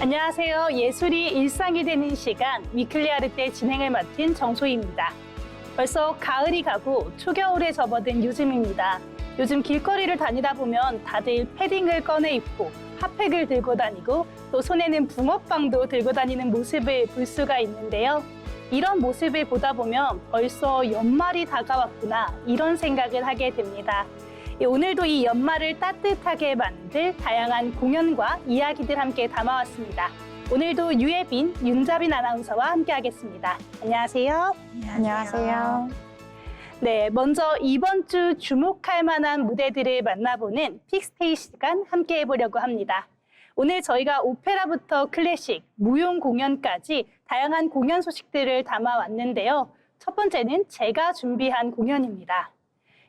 안녕하세요. 예술이 일상이 되는 시간 위클리 아르떼 진행을 맡은 정소희입니다. 벌써 가을이 가고 초겨울에 접어든 요즘입니다. 요즘 길거리를 다니다 보면 다들 패딩을 꺼내 입고 핫팩을 들고 다니고 또 손에는 붕어빵도 들고 다니는 모습을 볼 수가 있는데요. 이런 모습을 보다 보면 벌써 연말이 다가왔구나 이런 생각을 하게 됩니다. 오늘도 이 연말을 따뜻하게 만들 다양한 공연과 이야기들 함께 담아왔습니다. 오늘도 유예빈, 윤자빈 아나운서와 함께하겠습니다. 안녕하세요. 안녕하세요. 네, 먼저 이번 주 주목할 만한 무대들을 만나보는 픽스테이 시간 함께 해보려고 합니다. 오늘 저희가 오페라부터 클래식, 무용 공연까지 다양한 공연 소식들을 담아왔는데요. 첫 번째는 제가 준비한 공연입니다.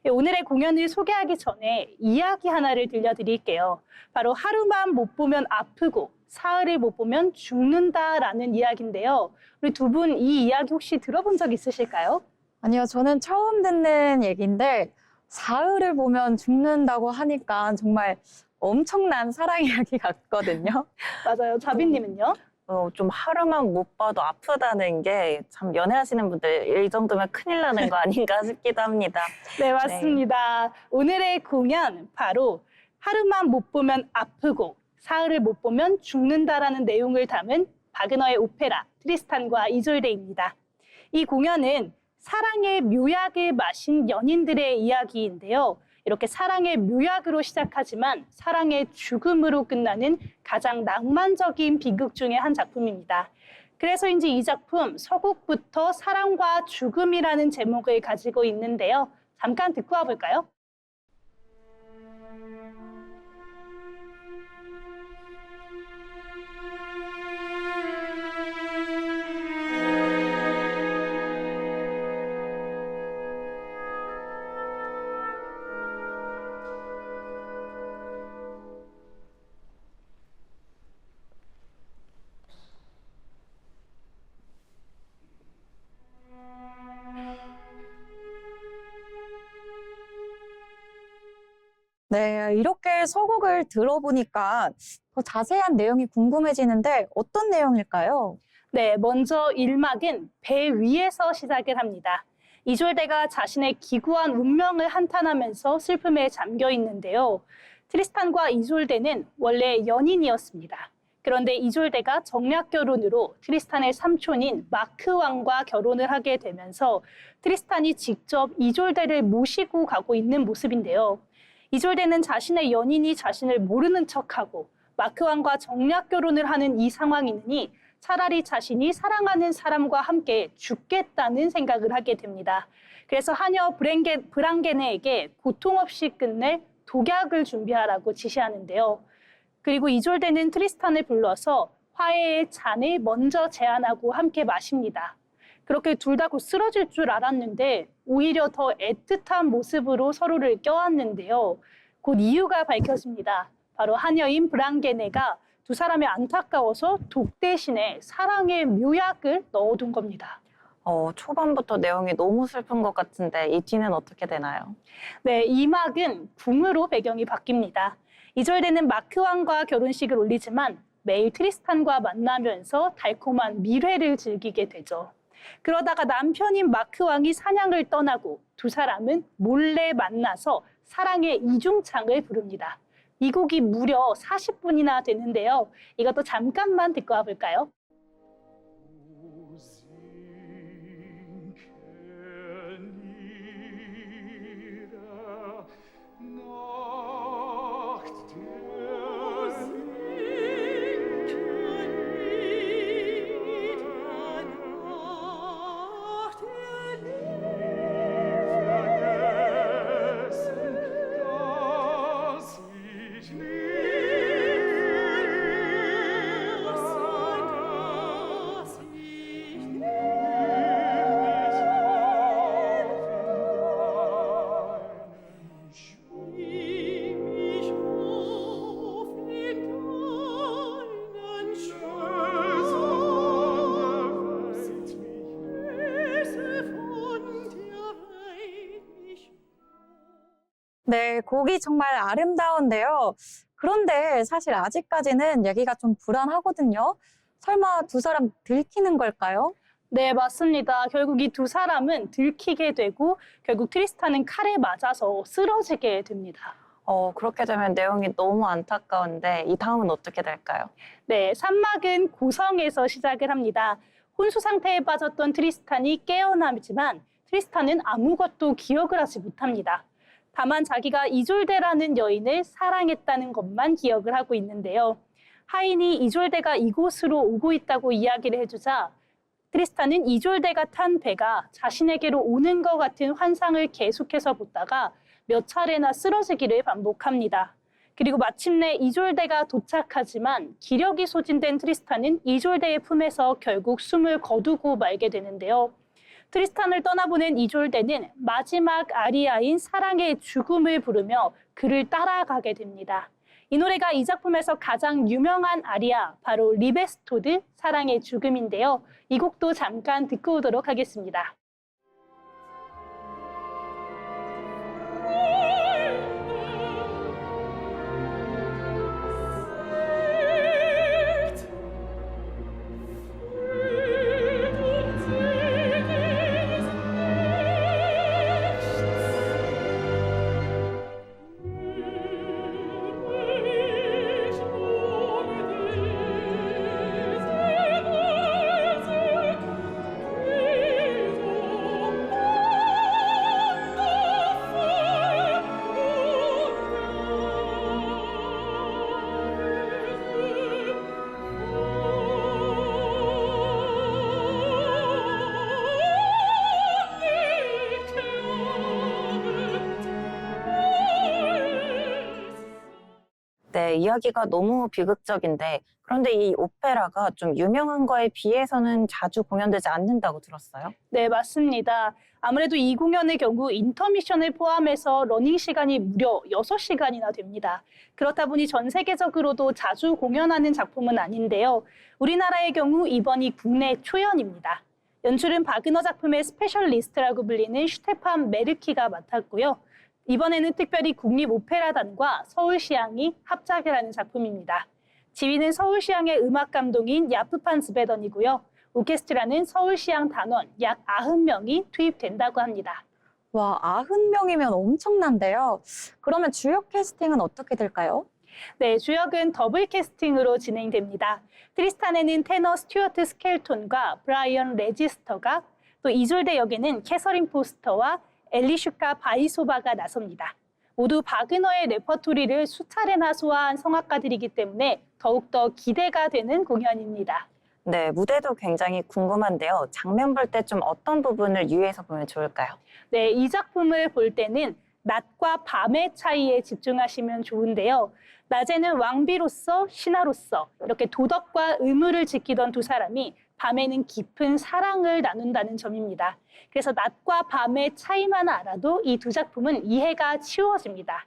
오늘의 공연을 소개하기 전에 이야기 하나를 들려드릴게요. 바로 하루만 못 보면 아프고 사흘을 못 보면 죽는다라는 이야기인데요. 우리 두 분 이 이야기 혹시 들어본 적 있으실까요? 아니요, 저는 처음 듣는 얘기인데 사흘을 보면 죽는다고 하니까 정말 엄청난 사랑 이야기 같거든요. 맞아요. 자빈님은요? 좀 하루만 못 봐도 아프다는 게 참 연애하시는 분들 이 정도면 큰일 나는 거 아닌가 싶기도 합니다. 네, 맞습니다. 오늘의 공연 바로 하루만 못 보면 아프고 사흘을 못 보면 죽는다라는 내용을 담은 바그너의 오페라 트리스탄과 이졸데입니다. 이 공연은 사랑의 묘약을 마신 연인들의 이야기인데요. 이렇게 사랑의 묘약으로 시작하지만 사랑의 죽음으로 끝나는 가장 낭만적인 비극 중의 한 작품입니다. 그래서인지 이 작품 서곡부터 사랑과 죽음이라는 제목을 가지고 있는데요. 잠깐 듣고 와볼까요? 네, 이렇게 서곡을 들어보니까 더 자세한 내용이 궁금해지는데 어떤 내용일까요? 네, 먼저 1막은 배 위에서 시작을 합니다. 이졸데가 자신의 기구한 운명을 한탄하면서 슬픔에 잠겨 있는데요. 트리스탄과 이졸데는 원래 연인이었습니다. 그런데 이졸데가 정략 결혼으로 트리스탄의 삼촌인 마크 왕과 결혼을 하게 되면서 트리스탄이 직접 이졸데를 모시고 가고 있는 모습인데요. 이졸데는 자신의 연인이 자신을 모르는 척하고 마크 왕과 정략 결혼을 하는 이 상황이니 차라리 자신이 사랑하는 사람과 함께 죽겠다는 생각을 하게 됩니다. 그래서 하녀 브랑게네에게 고통 없이 끝낼 독약을 준비하라고 지시하는데요. 그리고 이졸데는 트리스탄을 불러서 화해의 잔을 먼저 제안하고 함께 마십니다. 그렇게 둘 다 곧 쓰러질 줄 알았는데 오히려 더 애틋한 모습으로 서로를 껴안는데요. 곧 이유가 밝혀집니다. 바로 하녀인 브랑게네가 두 사람이 안타까워서 독 대신에 사랑의 묘약을 넣어둔 겁니다. 초반부터 내용이 너무 슬픈 것 같은데 이 뒤는 어떻게 되나요? 네, 이 막은 궁으로 배경이 바뀝니다. 이졸데는 마크 왕과 결혼식을 올리지만 매일 트리스탄과 만나면서 달콤한 밀회를 즐기게 되죠. 그러다가 남편인 마크 왕이 사냥을 떠나고 두 사람은 몰래 만나서 사랑의 이중창을 부릅니다. 이 곡이 무려 40분이나 되는데요. 이것도 잠깐만 듣고 와볼까요? 네, 곡이 정말 아름다운데요. 그런데 사실 아직까지는 얘기가 좀 불안하거든요. 설마 두 사람 들키는 걸까요? 네, 맞습니다. 결국 이 두 사람은 들키게 되고 결국 트리스탄은 칼에 맞아서 쓰러지게 됩니다. 그렇게 되면 내용이 너무 안타까운데 이 다음은 어떻게 될까요? 네, 3막은 고성에서 시작을 합니다. 혼수 상태에 빠졌던 트리스탄이 깨어나지만 트리스탄은 아무것도 기억을 하지 못합니다. 다만 자기가 이졸데라는 여인을 사랑했다는 것만 기억을 하고 있는데요. 하인이 이졸데가 이곳으로 오고 있다고 이야기를 해주자 트리스탄은 이졸데가 탄 배가 자신에게로 오는 것 같은 환상을 계속해서 보다가 몇 차례나 쓰러지기를 반복합니다. 그리고 마침내 이졸데가 도착하지만 기력이 소진된 트리스탄은 이졸데의 품에서 결국 숨을 거두고 말게 되는데요. 트리스탄을 떠나보낸 이졸데는 마지막 아리아인 사랑의 죽음을 부르며 그를 따라가게 됩니다. 이 노래가 이 작품에서 가장 유명한 아리아, 바로 리베스토드 사랑의 죽음인데요. 이 곡도 잠깐 듣고 오도록 하겠습니다. 네, 이야기가 너무 비극적인데 그런데 이 오페라가 좀 유명한 거에 비해서는 자주 공연되지 않는다고 들었어요. 네, 맞습니다. 아무래도 이 공연의 경우 인터미션을 포함해서 러닝 시간이 무려 6시간이나 됩니다. 그렇다 보니 전 세계적으로도 자주 공연하는 작품은 아닌데요. 우리나라의 경우 이번이 국내 초연입니다. 연출은 바그너 작품의 스페셜리스트라고 불리는 슈테판 메르키가 맡았고요. 이번에는 특별히 국립오페라단과 서울시향이 합작을 하는 작품입니다. 지휘는 서울시향의 음악감독인 야프판 스베던이고요. 오케스트라는 서울시향 단원 약 90명이 투입된다고 합니다. 와, 90명이면 엄청난데요. 그러면 주요 캐스팅은 어떻게 될까요? 네, 주역은 더블 캐스팅으로 진행됩니다. 트리스탄에는 테너 스튜어트 스켈톤과 브라이언 레지스터가, 또 이졸데 역에는 캐서린 포스터와 엘리슈카 바이소바가 나섭니다. 모두 바그너의 레퍼토리를 수차례나 소화한 성악가들이기 때문에 더욱더 기대가 되는 공연입니다. 네, 무대도 굉장히 궁금한데요. 장면 볼 때 좀 어떤 부분을 유의해서 보면 좋을까요? 네, 이 작품을 볼 때는 낮과 밤의 차이에 집중하시면 좋은데요. 낮에는 왕비로서 신하로서 이렇게 도덕과 의무를 지키던 두 사람이 밤에는 깊은 사랑을 나눈다는 점입니다. 그래서 낮과 밤의 차이만 알아도 이 두 작품은 이해가 쉬워집니다.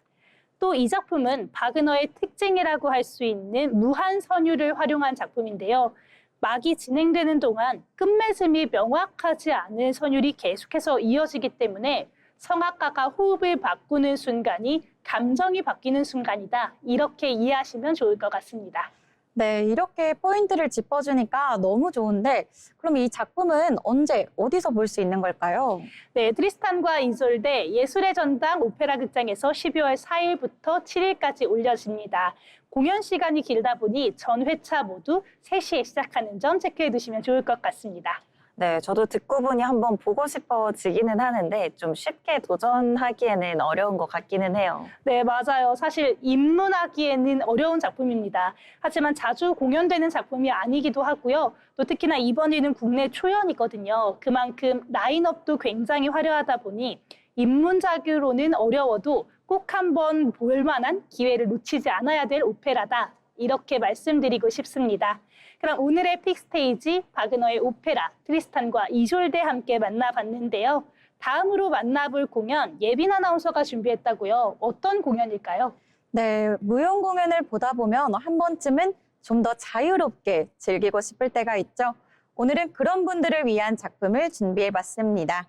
또 이 작품은 바그너의 특징이라고 할 수 있는 무한 선율을 활용한 작품인데요. 막이 진행되는 동안 끝맺음이 명확하지 않은 선율이 계속해서 이어지기 때문에 성악가가 호흡을 바꾸는 순간이 감정이 바뀌는 순간이다. 이렇게 이해하시면 좋을 것 같습니다. 네, 이렇게 포인트를 짚어주니까 너무 좋은데 그럼 이 작품은 언제, 어디서 볼 수 있는 걸까요? 네, 트리스탄과 이솔데 예술의 전당 오페라 극장에서 12월 4일부터 7일까지 올려집니다. 공연 시간이 길다 보니 전 회차 모두 3시에 시작하는 점 체크해 두시면 좋을 것 같습니다. 네, 저도 듣고 보니 한번 보고 싶어지기는 하는데 좀 쉽게 도전하기에는 어려운 것 같기는 해요. 네, 맞아요. 사실 입문하기에는 어려운 작품입니다. 하지만 자주 공연되는 작품이 아니기도 하고요. 또 특히나 이번에는 국내 초연이거든요. 그만큼 라인업도 굉장히 화려하다 보니 입문작으로는 어려워도 꼭 한번 볼 만한 기회를 놓치지 않아야 될 오페라다. 이렇게 말씀드리고 싶습니다. 그럼 오늘의 픽스테이지 바그너의 오페라 트리스탄과 이졸데 함께 만나봤는데요. 다음으로 만나볼 공연 예빈 아나운서가 준비했다고요. 어떤 공연일까요? 네, 무용 공연을 보다 보면 한 번쯤은 좀 더 자유롭게 즐기고 싶을 때가 있죠. 오늘은 그런 분들을 위한 작품을 준비해봤습니다.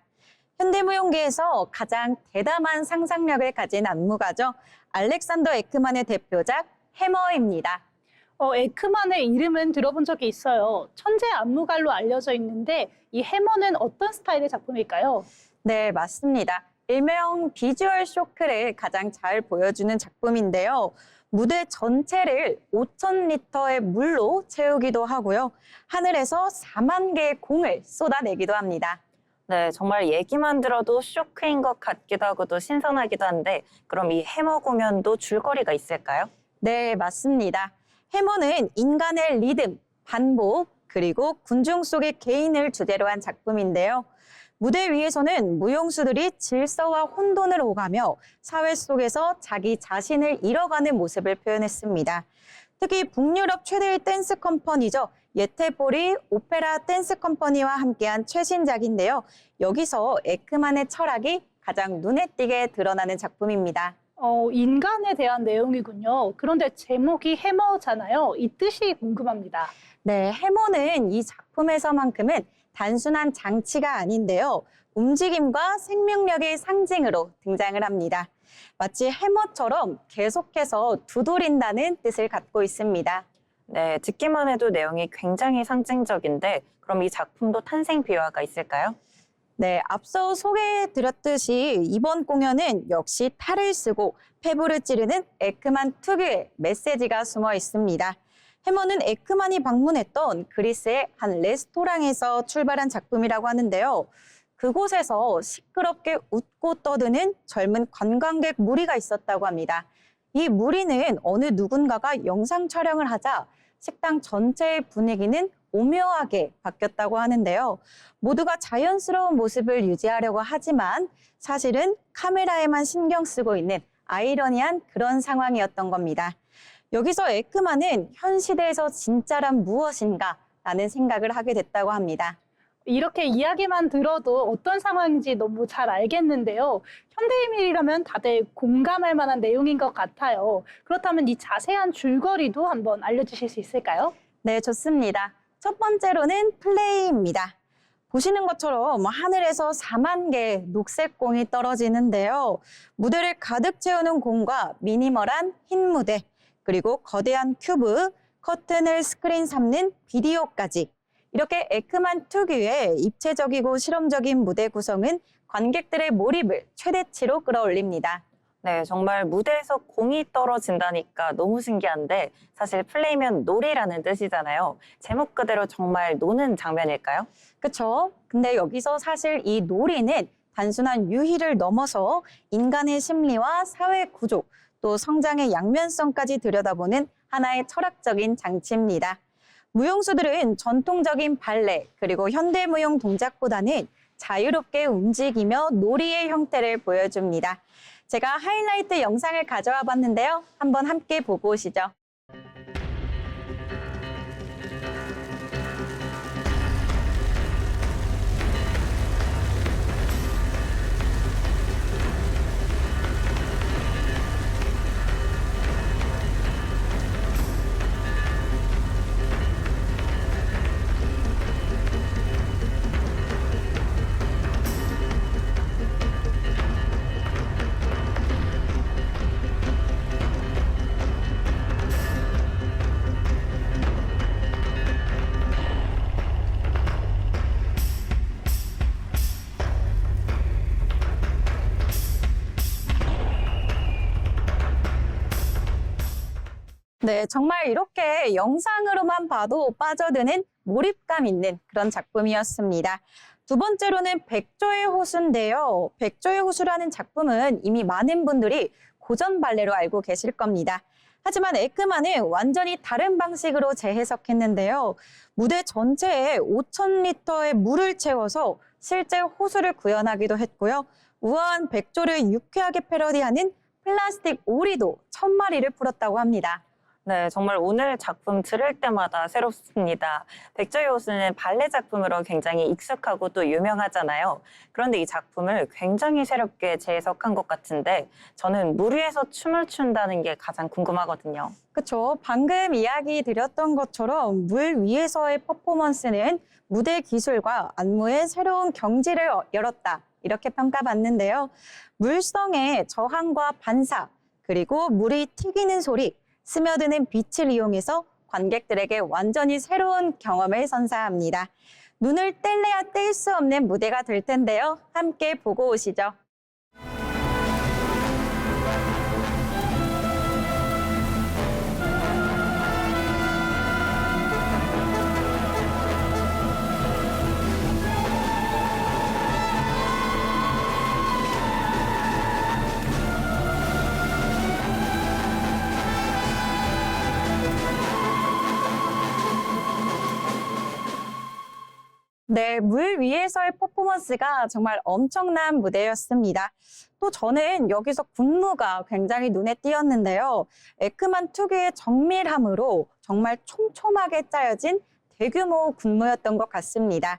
현대무용계에서 가장 대담한 상상력을 가진 안무가죠. 알렉산더 에크만의 대표작 해머입니다. 에크만의 이름은 들어본 적이 있어요. 천재 안무가로 알려져 있는데 이 해머는 어떤 스타일의 작품일까요? 네, 맞습니다. 일명 비주얼 쇼크를 가장 잘 보여주는 작품인데요. 무대 전체를 5,000리터의 물로 채우기도 하고요. 하늘에서 4만 개의 공을 쏟아내기도 합니다. 네, 정말 얘기만 들어도 쇼크인 것 같기도 하고 또 신선하기도 한데 그럼 이 해머 공연도 줄거리가 있을까요? 네, 맞습니다. 해머는 인간의 리듬, 반복, 그리고 군중 속의 개인을 주제로 한 작품인데요. 무대 위에서는 무용수들이 질서와 혼돈을 오가며 사회 속에서 자기 자신을 잃어가는 모습을 표현했습니다. 특히 북유럽 최대의 댄스 컴퍼니죠. 예테보리 오페라 댄스 컴퍼니와 함께한 최신작인데요. 여기서 에크만의 철학이 가장 눈에 띄게 드러나는 작품입니다. 인간에 대한 내용이군요. 그런데 제목이 해머잖아요. 이 뜻이 궁금합니다. 네, 해머는 이 작품에서만큼은 단순한 장치가 아닌데요. 움직임과 생명력의 상징으로 등장을 합니다. 마치 해머처럼 계속해서 두드린다는 뜻을 갖고 있습니다. 네, 듣기만 해도 내용이 굉장히 상징적인데 그럼 이 작품도 탄생 비화가 있을까요? 네, 앞서 소개해드렸듯이 이번 공연은 역시 탈을 쓰고 폐부를 찌르는 에크만 특유의 메시지가 숨어 있습니다. 해머는 에크만이 방문했던 그리스의 한 레스토랑에서 출발한 작품이라고 하는데요. 그곳에서 시끄럽게 웃고 떠드는 젊은 관광객 무리가 있었다고 합니다. 이 무리는 어느 누군가가 영상 촬영을 하자 식당 전체의 분위기는 오묘하게 바뀌었다고 하는데요. 모두가 자연스러운 모습을 유지하려고 하지만 사실은 카메라에만 신경 쓰고 있는 아이러니한 그런 상황이었던 겁니다. 여기서 에크만은 현 시대에서 진짜란 무엇인가 라는 생각을 하게 됐다고 합니다. 이렇게 이야기만 들어도 어떤 상황인지 너무 잘 알겠는데요. 현대인이라면 다들 공감할 만한 내용인 것 같아요. 그렇다면 이 자세한 줄거리도 한번 알려주실 수 있을까요? 네, 좋습니다. 첫 번째로는 플레이입니다. 보시는 것처럼 하늘에서 4만 개의 녹색 공이 떨어지는데요. 무대를 가득 채우는 공과 미니멀한 흰 무대, 그리고 거대한 큐브, 커튼을 스크린 삼는 비디오까지. 이렇게 에크만 특유의 입체적이고 실험적인 무대 구성은 관객들의 몰입을 최대치로 끌어올립니다. 네, 정말 무대에서 공이 떨어진다니까 너무 신기한데 사실 플레이면 놀이라는 뜻이잖아요. 제목 그대로 정말 노는 장면일까요? 그렇죠? 근데 여기서 사실 이 놀이는 단순한 유희를 넘어서 인간의 심리와 사회 구조, 또 성장의 양면성까지 들여다보는 하나의 철학적인 장치입니다. 무용수들은 전통적인 발레 그리고 현대무용 동작보다는 자유롭게 움직이며 놀이의 형태를 보여줍니다. 제가 하이라이트 영상을 가져와 봤는데요. 한번 함께 보고 오시죠. 네, 정말 이렇게 영상으로만 봐도 빠져드는 몰입감 있는 그런 작품이었습니다. 두 번째로는 백조의 호수인데요. 백조의 호수라는 작품은 이미 많은 분들이 고전 발레로 알고 계실 겁니다. 하지만 에크만은 완전히 다른 방식으로 재해석했는데요. 무대 전체에 5,000리터의 물을 채워서 실제 호수를 구현하기도 했고요. 우아한 백조를 유쾌하게 패러디하는 플라스틱 오리도 1,000마리를 풀었다고 합니다. 네, 정말 오늘 작품 들을 때마다 새롭습니다. 백조의 호수는 발레 작품으로 굉장히 익숙하고 또 유명하잖아요. 그런데 이 작품을 굉장히 새롭게 재해석한 것 같은데 저는 물 위에서 춤을 춘다는 게 가장 궁금하거든요. 그렇죠. 방금 이야기 드렸던 것처럼 물 위에서의 퍼포먼스는 무대 기술과 안무의 새로운 경지를 열었다. 이렇게 평가받는데요. 물성의 저항과 반사, 그리고 물이 튀기는 소리, 스며드는 빛을 이용해서 관객들에게 완전히 새로운 경험을 선사합니다. 눈을 뗄래야 뗄 수 없는 무대가 될 텐데요. 함께 보고 오시죠. 네, 물 위에서의 퍼포먼스가 정말 엄청난 무대였습니다. 또 저는 여기서 군무가 굉장히 눈에 띄었는데요. 에크만 특유의 정밀함으로 정말 촘촘하게 짜여진 대규모 군무였던 것 같습니다.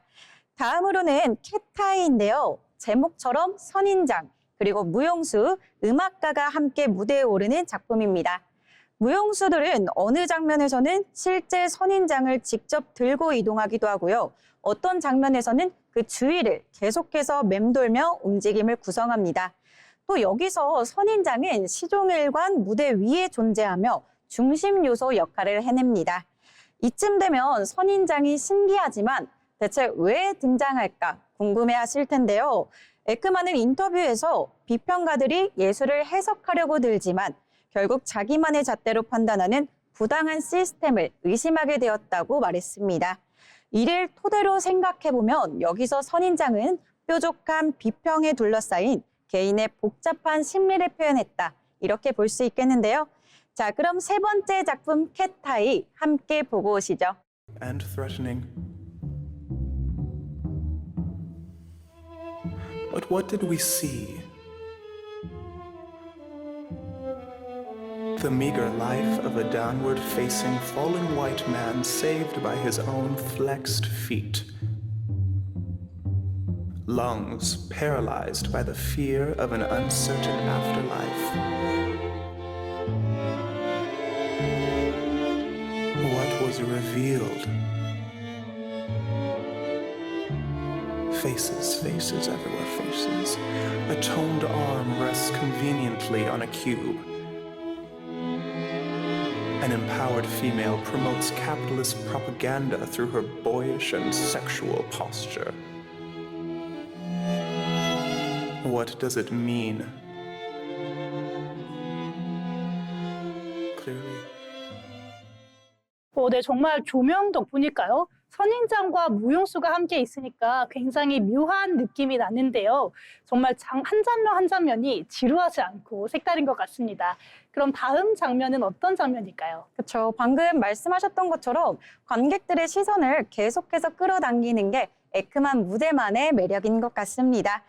다음으로는 캣타이인데요. 제목처럼 선인장, 그리고 무용수, 음악가가 함께 무대에 오르는 작품입니다. 무용수들은 어느 장면에서는 실제 선인장을 직접 들고 이동하기도 하고요. 어떤 장면에서는 그 주위를 계속해서 맴돌며 움직임을 구성합니다. 또 여기서 선인장은 시종일관 무대 위에 존재하며 중심 요소 역할을 해냅니다. 이쯤 되면 선인장이 신기하지만 대체 왜 등장할까 궁금해하실 텐데요. 에크만은 인터뷰에서 비평가들이 예술을 해석하려고 들지만 결국 자기만의 잣대로 판단하는 부당한 시스템을 의심하게 되었다고 말했습니다. 이를 토대로 생각해보면 여기서 선인장은 뾰족한 비평에 둘러싸인 개인의 복잡한 심리를 표현했다. 이렇게 볼 수 있겠는데요. 자, 그럼 세 번째 작품 캣타이 함께 보고 오시죠. And threatening. But what did we see? The meager life of a downward-facing, fallen white man saved by his own flexed feet. Lungs paralyzed by the fear of an uncertain afterlife. What was revealed? Faces, faces, everywhere faces. A toned arm rests conveniently on a cube. An empowered female promotes capitalist propaganda through her boyish and sexual posture. What does it mean? Clearly. 네, 정말 조명 덕분일까요? 선인장과 무용수가 함께 있으니까 굉장히 묘한 느낌이 나는데요. 정말 한 장면 한 장면이 지루하지 않고 색다른 것 같습니다. 그럼 다음 장면은 어떤 장면일까요? 그렇죠. 방금 말씀하셨던 것처럼 관객들의 시선을 계속해서 끌어당기는 게 에크만 무대만의 매력인 것 같습니다.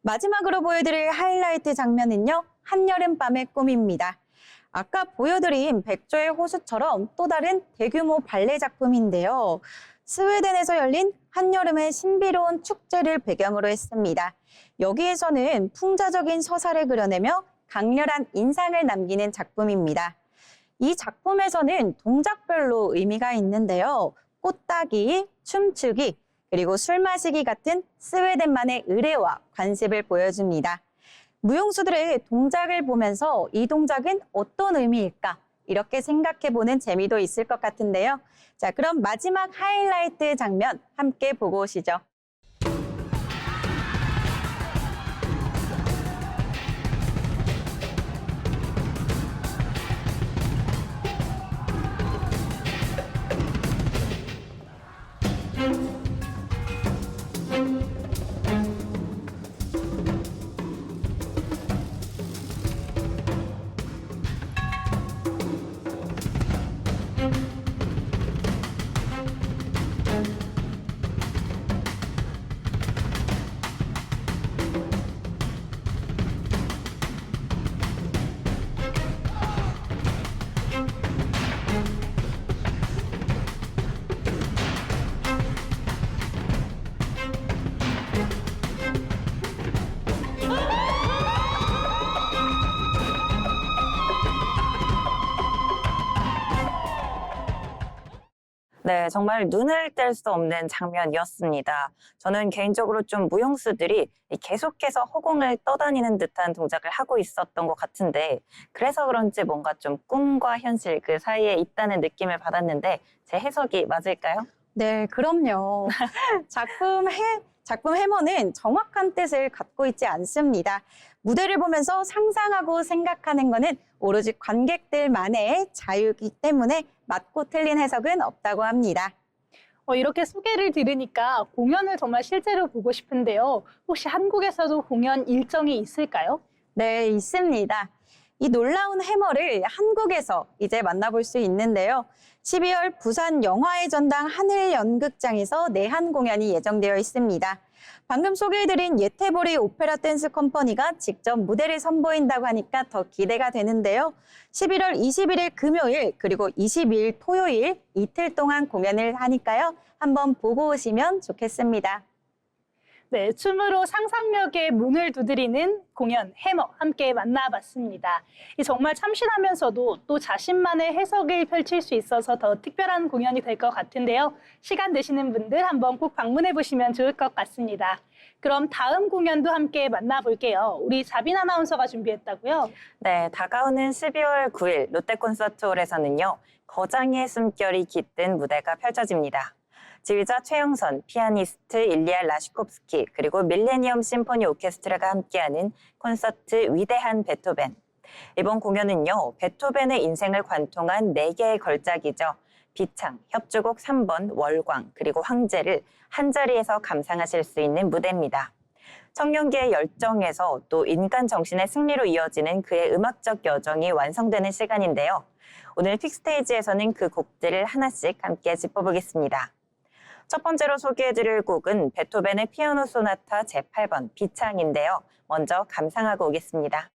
마지막으로 보여드릴 하이라이트 장면은요. 한여름밤의 꿈입니다. 아까 보여드린 백조의 호수처럼 또 다른 대규모 발레 작품인데요. 스웨덴에서 열린 한여름의 신비로운 축제를 배경으로 했습니다. 여기에서는 풍자적인 서사를 그려내며 강렬한 인상을 남기는 작품입니다. 이 작품에서는 동작별로 의미가 있는데요. 꽃따기, 춤추기, 그리고 술 마시기 같은 스웨덴만의 의례와 관습을 보여줍니다. 무용수들의 동작을 보면서 이 동작은 어떤 의미일까? 이렇게 생각해보는 재미도 있을 것 같은데요. 자, 그럼 마지막 하이라이트 장면 함께 보고 오시죠. 네, 정말 눈을 뗄 수 없는 장면이었습니다. 저는 개인적으로 좀 무용수들이 계속해서 허공을 떠다니는 듯한 동작을 하고 있었던 것 같은데, 그래서 그런지 뭔가 좀 꿈과 현실 그 사이에 있다는 느낌을 받았는데, 제 해석이 맞을까요? 네, 그럼요. 작품 해머는 정확한 뜻을 갖고 있지 않습니다. 무대를 보면서 상상하고 생각하는 것은 오로지 관객들만의 자유이기 때문에 맞고 틀린 해석은 없다고 합니다. 이렇게 소개를 들으니까 공연을 정말 실제로 보고 싶은데요. 혹시 한국에서도 공연 일정이 있을까요? 네, 있습니다. 이 놀라운 해머를 한국에서 이제 만나볼 수 있는데요. 12월 부산 영화의 전당 하늘연극장에서 내한 공연이 예정되어 있습니다. 방금 소개해드린 예태보리 오페라 댄스 컴퍼니가 직접 무대를 선보인다고 하니까 더 기대가 되는데요. 11월 21일 금요일 그리고 22일 토요일 이틀 동안 공연을 하니까요. 한번 보고 오시면 좋겠습니다. 네, 춤으로 상상력의 문을 두드리는 공연 해머 함께 만나봤습니다. 정말 참신하면서도 또 자신만의 해석을 펼칠 수 있어서 더 특별한 공연이 될 것 같은데요. 시간 되시는 분들 한번 꼭 방문해 보시면 좋을 것 같습니다. 그럼 다음 공연도 함께 만나볼게요. 우리 자빈 아나운서가 준비했다고요? 네, 다가오는 12월 9일 롯데콘서트홀에서는요, 거장의 숨결이 깃든 무대가 펼쳐집니다. 지휘자 최영선, 피아니스트 일리아 라시콥스키, 그리고 밀레니엄 심포니 오케스트라가 함께하는 콘서트 위대한 베토벤. 이번 공연은요, 베토벤의 인생을 관통한 4개의 걸작이죠. 비창, 협주곡 3번, 월광, 그리고 황제를 한자리에서 감상하실 수 있는 무대입니다. 청년기의 열정에서 또 인간 정신의 승리로 이어지는 그의 음악적 여정이 완성되는 시간인데요. 오늘 픽스테이지에서는 그 곡들을 하나씩 함께 짚어보겠습니다. 첫 번째로 소개해드릴 곡은 베토벤의 피아노 소나타 제8번 비창인데요. 먼저 감상하고 오겠습니다.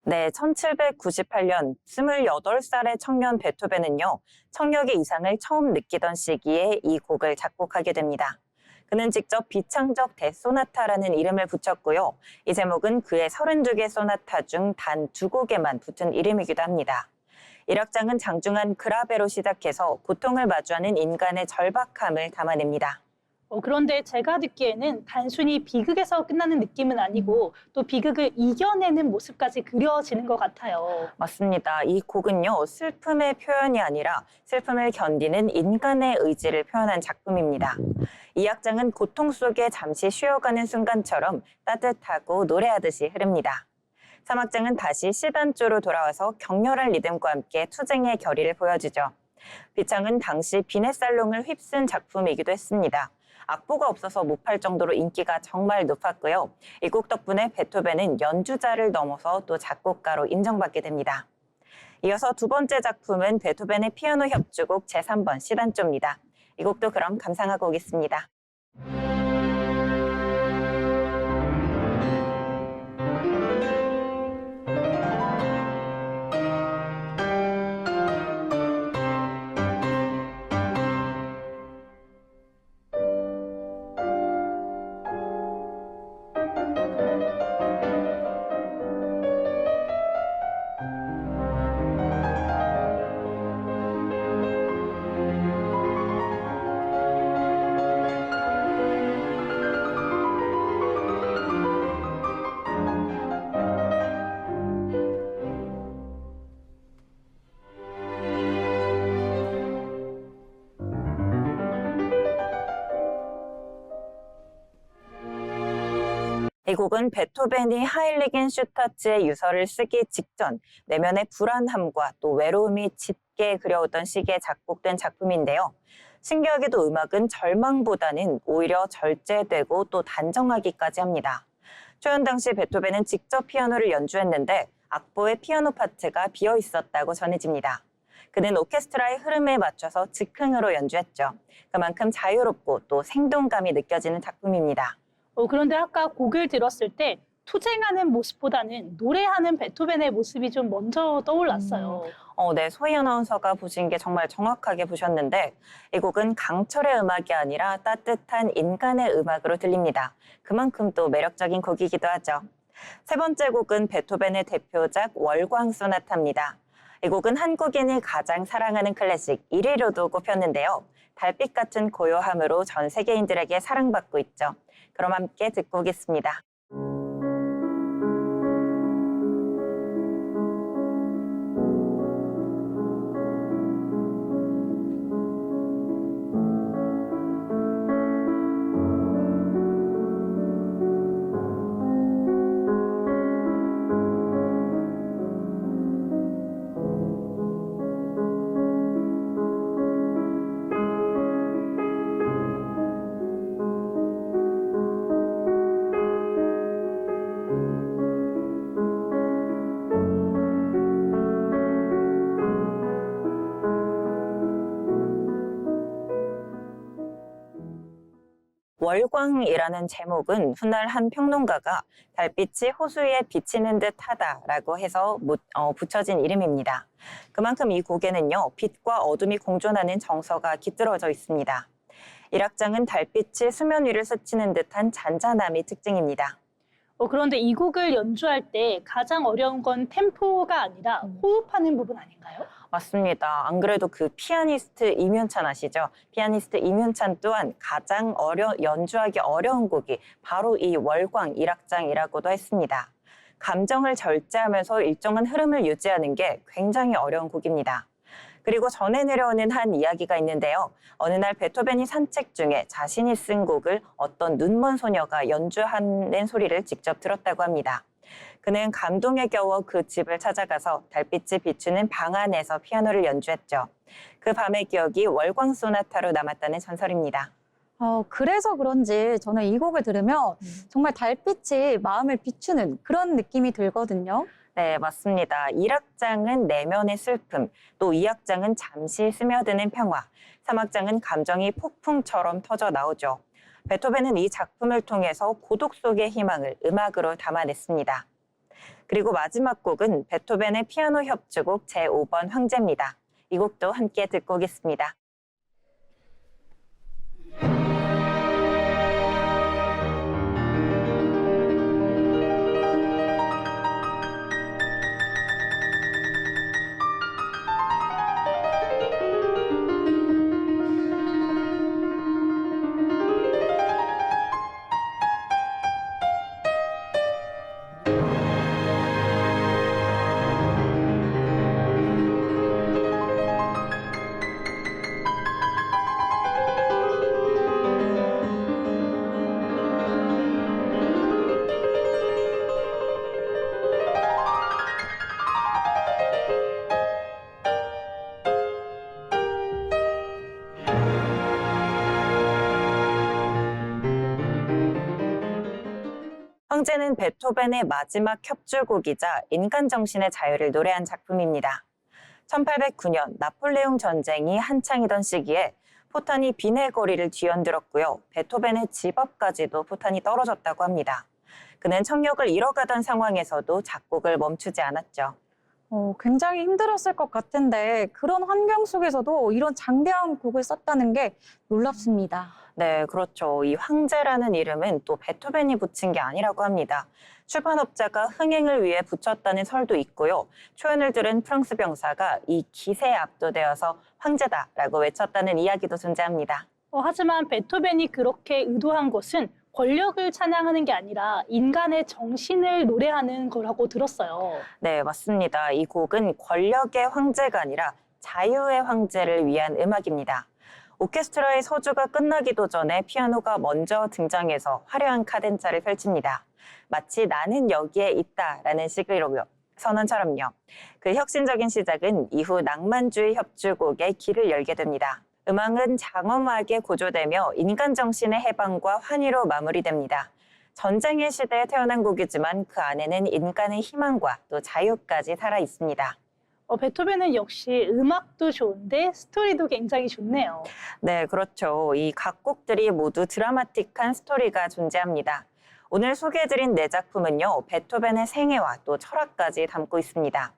네, 1798년 28살의 청년 베토벤은요, 청력의 이상을 처음 느끼던 시기에 이 곡을 작곡하게 됩니다. 그는 직접 비창적 대소나타라는 이름을 붙였고요. 이 제목은 그의 32개 소나타 중 단 2곡에만 붙은 이름이기도 합니다. 1악장은 장중한 그라베로 시작해서 고통을 마주하는 인간의 절박함을 담아냅니다. 그런데 제가 듣기에는 단순히 비극에서 끝나는 느낌은 아니고 또 비극을 이겨내는 모습까지 그려지는 것 같아요. 맞습니다. 이 곡은요, 슬픔의 표현이 아니라 슬픔을 견디는 인간의 의지를 표현한 작품입니다. 이 악장은 고통 속에 잠시 쉬어가는 순간처럼 따뜻하고 노래하듯이 흐릅니다. 3악장은 다시 C단조로 돌아와서 격렬한 리듬과 함께 투쟁의 결의를 보여주죠. 비창은 당시 비넷살롱을 휩쓴 작품이기도 했습니다. 악보가 없어서 못 팔 정도로 인기가 정말 높았고요. 이 곡 덕분에 베토벤은 연주자를 넘어서 또 작곡가로 인정받게 됩니다. 이어서 두 번째 작품은 베토벤의 피아노 협주곡 제3번 C단조입니다. 이 곡도 그럼 감상하고 오겠습니다. 이 곡은 베토벤이 하일리겐 슈타츠의 유서를 쓰기 직전 내면의 불안함과 또 외로움이 짙게 낮게 그려오던 시기에 작곡된 작품인데요. 신기하게도 음악은 절망보다는 오히려 절제되고 또 단정하기까지 합니다. 초연 당시 베토벤은 직접 피아노를 연주했는데 악보의 피아노 파트가 비어 있었다고 전해집니다. 그는 오케스트라의 흐름에 맞춰서 즉흥으로 연주했죠. 그만큼 자유롭고 또 생동감이 느껴지는 작품입니다. 그런데 아까 곡을 들었을 때 투쟁하는 모습보다는 노래하는 베토벤의 모습이 좀 먼저 떠올랐어요. 네, 소희 아나운서가 보신 게 정말 정확하게 보셨는데 이 곡은 강철의 음악이 아니라 따뜻한 인간의 음악으로 들립니다. 그만큼 또 매력적인 곡이기도 하죠. 세 번째 곡은 베토벤의 대표작 월광 소나타입니다. 이 곡은 한국인이 가장 사랑하는 클래식 1위로도 꼽혔는데요. 달빛 같은 고요함으로 전 세계인들에게 사랑받고 있죠. 그럼 함께 듣고 오겠습니다. 월광이라는 제목은 훗날 한 평론가가 달빛이 호수 위에 비치는 듯하다라고 해서 붙여진 이름입니다. 그만큼 이 곡에는요, 빛과 어둠이 공존하는 정서가 깃들어져 있습니다. 1악장은 달빛이 수면 위를 스치는 듯한 잔잔함이 특징입니다. 그런데 이 곡을 연주할 때 가장 어려운 건 템포가 아니라 호흡하는 부분 아닌가요? 맞습니다. 안 그래도 그 피아니스트 이면찬 아시죠? 피아니스트 이면찬 또한 가장 연주하기 어려운 곡이 바로 이 월광 1악장이라고도 했습니다. 감정을 절제하면서 일정한 흐름을 유지하는 게 굉장히 어려운 곡입니다. 그리고 전해 내려오는 한 이야기가 있는데요. 어느 날 베토벤이 산책 중에 자신이 쓴 곡을 어떤 눈먼 소녀가 연주하는 소리를 직접 들었다고 합니다. 그는 감동에 겨워 그 집을 찾아가서 달빛이 비추는 방 안에서 피아노를 연주했죠. 그 밤의 기억이 월광 소나타로 남았다는 전설입니다. 그래서 그런지 저는 이 곡을 들으면 정말 달빛이 마음을 비추는 그런 느낌이 들거든요. 네, 맞습니다. 1악장은 내면의 슬픔, 또 2악장은 잠시 스며드는 평화, 3악장은 감정이 폭풍처럼 터져 나오죠. 베토벤은 이 작품을 통해서 고독 속의 희망을 음악으로 담아냈습니다. 그리고 마지막 곡은 베토벤의 피아노 협주곡 제5번 황제입니다. 이 곡도 함께 듣고 오겠습니다. 황제는 베토벤의 마지막 협주곡이자 인간 정신의 자유를 노래한 작품입니다. 1809년 나폴레옹 전쟁이 한창이던 시기에 포탄이 빈의 거리를 뒤흔들었고요. 베토벤의 집 앞까지도 포탄이 떨어졌다고 합니다. 그는 청력을 잃어가던 상황에서도 작곡을 멈추지 않았죠. 굉장히 힘들었을 것 같은데 그런 환경 속에서도 이런 장대한 곡을 썼다는 게 놀랍습니다. 네, 그렇죠. 이 황제라는 이름은 또 베토벤이 붙인 게 아니라고 합니다. 출판업자가 흥행을 위해 붙였다는 설도 있고요. 초연을 들은 프랑스 병사가 이 기세에 압도되어서 황제다라고 외쳤다는 이야기도 존재합니다. 하지만 베토벤이 그렇게 의도한 것은 권력을 찬양하는 게 아니라 인간의 정신을 노래하는 거라고 들었어요. 네, 맞습니다. 이 곡은 권력의 황제가 아니라 자유의 황제를 위한 음악입니다. 오케스트라의 서주가 끝나기도 전에 피아노가 먼저 등장해서 화려한 카덴자를 펼칩니다. 마치 나는 여기에 있다라는 식으로요. 선언처럼요. 그 혁신적인 시작은 이후 낭만주의 협주곡의 길을 열게 됩니다. 음악은 장엄하게 고조되며 인간 정신의 해방과 환희로 마무리됩니다. 전쟁의 시대에 태어난 곡이지만 그 안에는 인간의 희망과 또 자유까지 살아 있습니다. 베토벤은 역시 음악도 좋은데 스토리도 굉장히 좋네요. 네, 그렇죠. 이 각 곡들이 모두 드라마틱한 스토리가 존재합니다. 오늘 소개해드린 네 작품은요, 베토벤의 생애와 또 철학까지 담고 있습니다.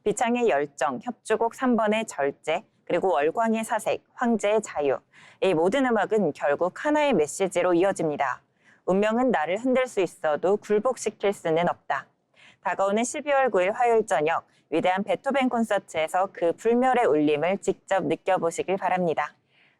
비창의 열정, 협주곡 3번의 절제, 그리고 월광의 사색, 황제의 자유. 이 모든 음악은 결국 하나의 메시지로 이어집니다. 운명은 나를 흔들 수 있어도 굴복시킬 수는 없다. 다가오는 12월 9일 화요일 저녁, 위대한 베토벤 콘서트에서 그 불멸의 울림을 직접 느껴보시길 바랍니다.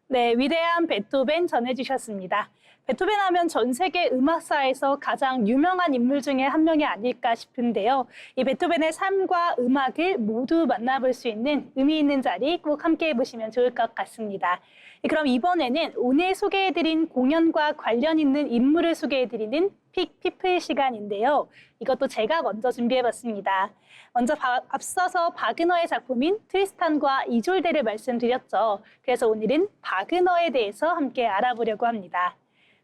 네, 위대한 베토벤 전해주셨습니다. 베토벤 하면 전 세계 음악사에서 가장 유명한 인물 중에 한 명이 아닐까 싶은데요. 이 베토벤의 삶과 음악을 모두 만나볼 수 있는 의미 있는 자리 꼭 함께 해보시면 좋을 것 같습니다. 그럼 이번에는 오늘 소개해드린 공연과 관련 있는 인물을 소개해드리는 픽피플 시간인데요. 이것도 제가 먼저 준비해봤습니다. 먼저 앞서서 바그너의 작품인 트리스탄과 이졸데를 말씀드렸죠. 그래서 오늘은 바그너에 대해서 함께 알아보려고 합니다.